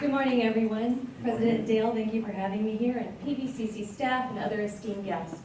Good morning, everyone. President Dale, thank you for having me here, and PVCC staff and other esteemed guests.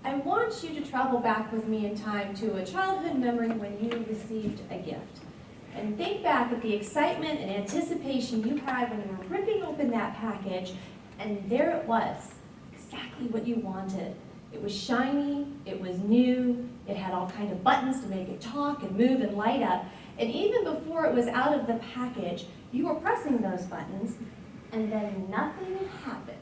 I want you to travel back with me in time to a childhood memory when you received a gift. And think back at the excitement and anticipation you had when you were ripping open that package, and there it was, exactly what you wanted. It was shiny, it was new, it had all kinds of buttons to make it talk and move and light up. And even before it was out of the package, you were pressing those buttons, and then nothing happened.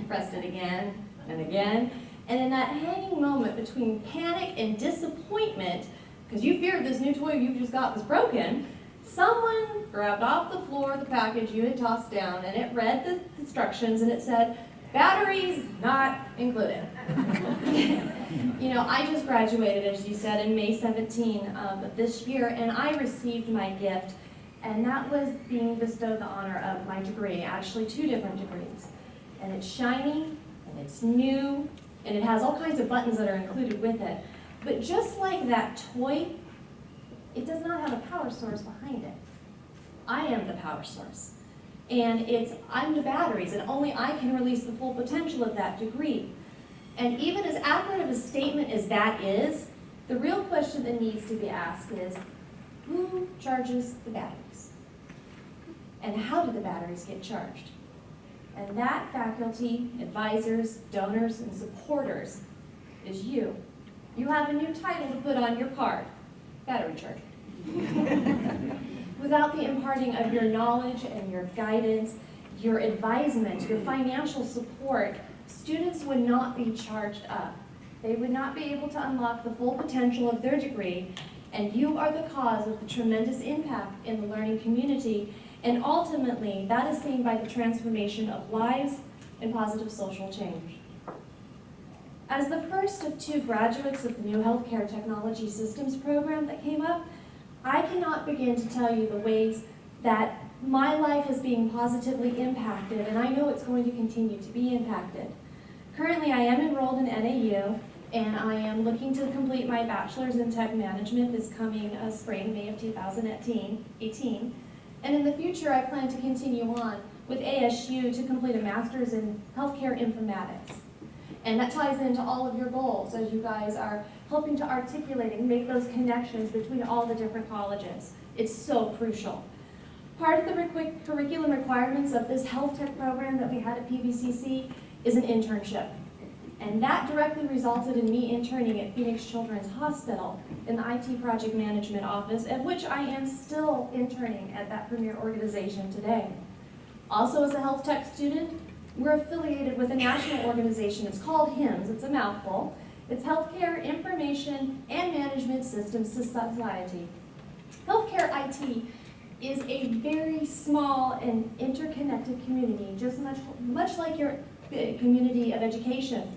Pressed it again and again, and in that hanging moment between panic and disappointment, because you feared this new toy you just got was broken, someone grabbed off the floor the package you had tossed down, and it read the instructions, and it said, "Batteries not included." You know, I just graduated, as you said, in May 17 of this year, and I received my gift, and that was being bestowed the honor of my degree, actually 2 different degrees. And it's shiny, and it's new, and it has all kinds of buttons that are included with it. But just like that toy, it does not have a power source behind it. I am the power source. And I'm the batteries, and only I can release the full potential of that degree. And even as accurate of a statement as that is, the real question that needs to be asked is, who charges the batteries? And how do the batteries get charged? And that faculty, advisors, donors, and supporters is you. You have a new title to put on your card, battery charger. Without the imparting of your knowledge and your guidance, your advisement, your financial support, students would not be charged up. They would not be able to unlock the full potential of their degree, and you are the cause of the tremendous impact in the learning community, and ultimately, that is seen by the transformation of lives and positive social change. As the first of 2 graduates of the new Healthcare Technology Systems program that came up, I cannot begin to tell you the ways that my life is being positively impacted, and I know it's going to continue to be impacted. Currently, I am enrolled in NAU, and I am looking to complete my bachelor's in tech management this coming spring, May of 2018. And in the future, I plan to continue on with ASU to complete a master's in healthcare informatics. And that ties into all of your goals as you guys are helping to articulate and make those connections between all the different colleges. It's so crucial. Part of the curriculum requirements of this health tech program that we had at PVCC is an internship. And that directly resulted in me interning at Phoenix Children's Hospital in the IT project management office, at which I am still interning at that premier organization today. Also, as a health tech student, we're affiliated with a national organization. It's called HIMSS, it's a mouthful. It's Healthcare Information and Management Systems Society. Healthcare IT is a very small and interconnected community, just much like your community of education.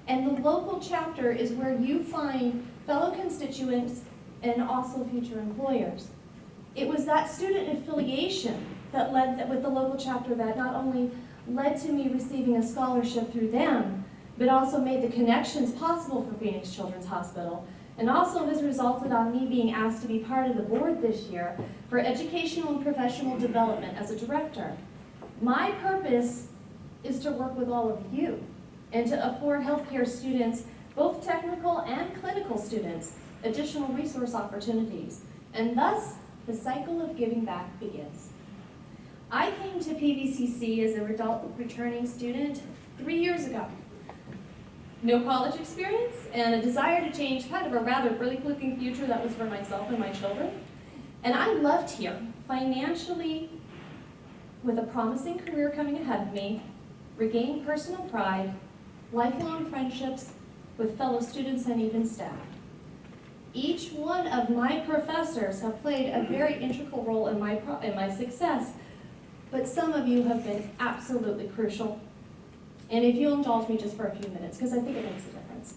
And the local chapter is where you find fellow constituents and also future employers. It was that student affiliation that led with the local chapter that not only led to me receiving a scholarship through them, but also made the connections possible for Phoenix Children's Hospital, and also has resulted on me being asked to be part of the board this year for educational and professional development as a director. My purpose is to work with all of you and to afford healthcare students, both technical and clinical students, additional resource opportunities, and thus the cycle of giving back begins. I came to PVCC as a returning student 3 years ago. No college experience and a desire to change kind of a rather bleak-looking future that was for myself and my children. And I left here financially with a promising career coming ahead of me, regained personal pride, lifelong friendships with fellow students and even staff. Each one of my professors have played a very integral role in my success, but some of you have been absolutely crucial. And if you'll indulge me just for a few minutes, because I think it makes a difference.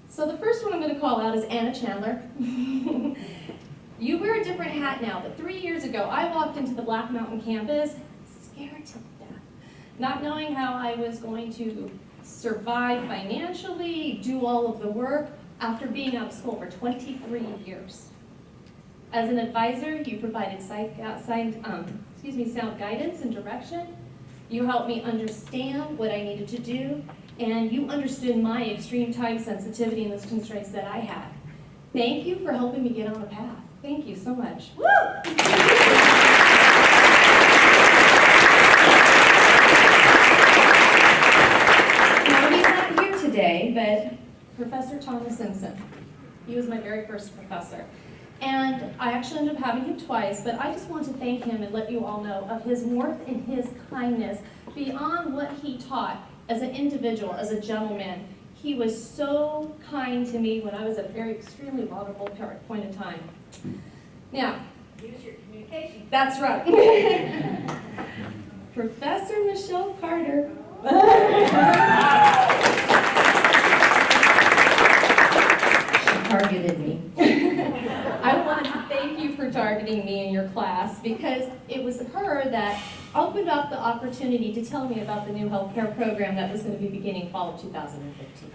So the first one I'm going to call out is Anna Chandler. You wear a different hat now, but 3 years ago, I walked into the Black Mountain campus scared to death, not knowing how I was going to survive financially, do all of the work, after being out of school for 23 years. As an advisor, you provided sound guidance and direction. You helped me understand what I needed to do, and you understood my extreme time sensitivity and the constraints that I had. Thank you for helping me get on a path. Thank you so much. Woo! Now, he's not here today, but Professor Thomas Simpson. He was my very first professor. And I actually ended up having him twice, but I just want to thank him and let you all know of his warmth and his kindness beyond what he taught as an individual, as a gentleman. He was so kind to me when I was at a very extremely vulnerable point in time. Now, use your communication. That's right. Professor Michelle Carter. She targeted me. I wanted to thank you for targeting me in your class because it was her that opened up the opportunity to tell me about the new healthcare program that was going to be beginning fall of 2015.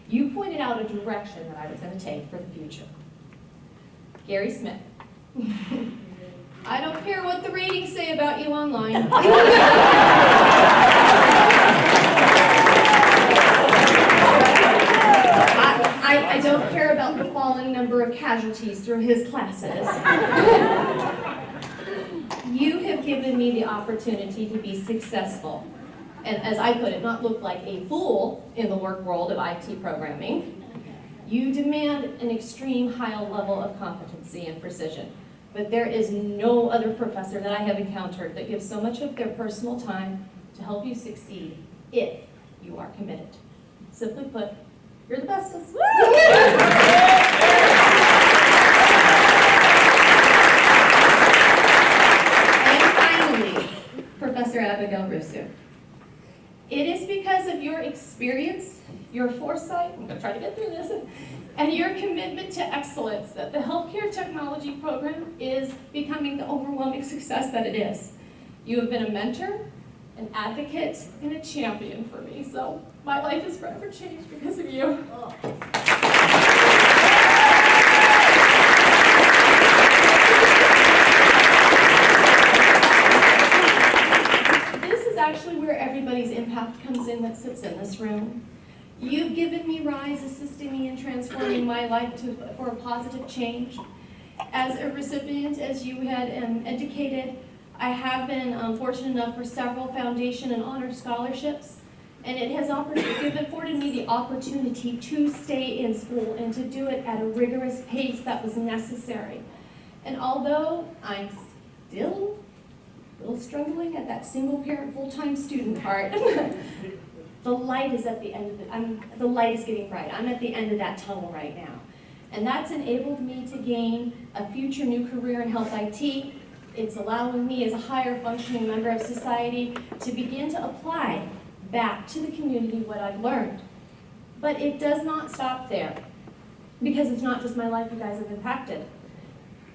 You pointed out a direction that I was going to take for the future. Gary Smith. I don't care what the ratings say about you online. I don't care about the falling number of casualties through his classes. You have given me the opportunity to be successful, and as I put it, not look like a fool in the work world of IT programming. You demand an extreme high level of competency and precision, but there is no other professor that I have encountered that gives so much of their personal time to help you succeed if you are committed. Simply put, you're the bestest. And finally, Professor Abigail Rusu. It is because of your experience, your foresight, I'm going to try to get through this, and your commitment to excellence that the healthcare technology program is becoming the overwhelming success that it is. You have been a mentor, an advocate, and a champion for me, so my life is forever changed because of you. Oh. Actually where everybody's impact comes in that sits in this room. You've given me rise, assisting me in transforming my life for a positive change. As a recipient, as you had indicated, I have been fortunate enough for several foundation and honor scholarships, and it has afforded me the opportunity to stay in school and to do it at a rigorous pace that was necessary. And although I'm still little struggling at that single parent full-time student part. The light is at the end of it. The light is getting bright. I'm at the end of that tunnel right now. And that's enabled me to gain a future new career in health IT. It's allowing me as a higher functioning member of society to begin to apply back to the community what I've learned. But it does not stop there, because it's not just my life you guys have impacted.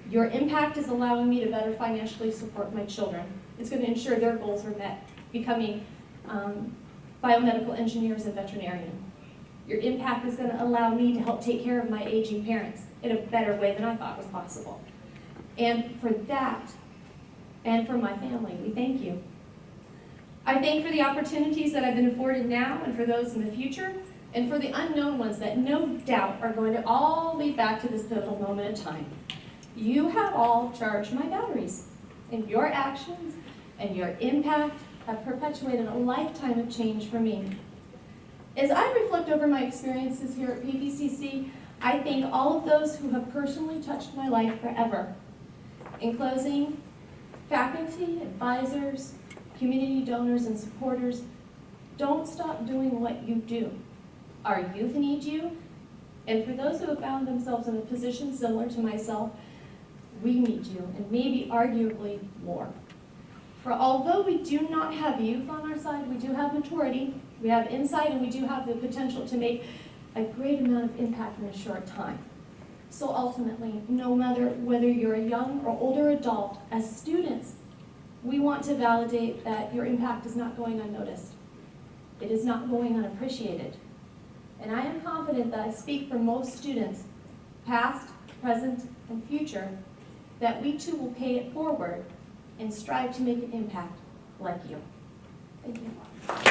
Your impact is allowing me to better financially support my children. It's going to ensure their goals are met, becoming biomedical engineers and veterinarians. Your impact is going to allow me to help take care of my aging parents in a better way than I thought was possible. And for that, and for my family, we thank you. I thank for the opportunities that I've been afforded now and for those in the future, and for the unknown ones that no doubt are going to all lead back to this pivotal moment of time. You have all charged my batteries, and your actions and your impact have perpetuated a lifetime of change for me. As I reflect over my experiences here at PVCC, I thank all of those who have personally touched my life forever. In closing, faculty, advisors, community donors, and supporters, don't stop doing what you do. Our youth need you, and for those who have found themselves in a position similar to myself, we need you, and maybe arguably more. For although we do not have youth on our side, we do have maturity, we have insight, and we do have the potential to make a great amount of impact in a short time. So ultimately, no matter whether you're a young or older adult, as students, we want to validate that your impact is not going unnoticed. It is not going unappreciated. And I am confident that I speak for most students, past, present, and future, that we too will pay it forward and strive to make an impact like you. Thank you.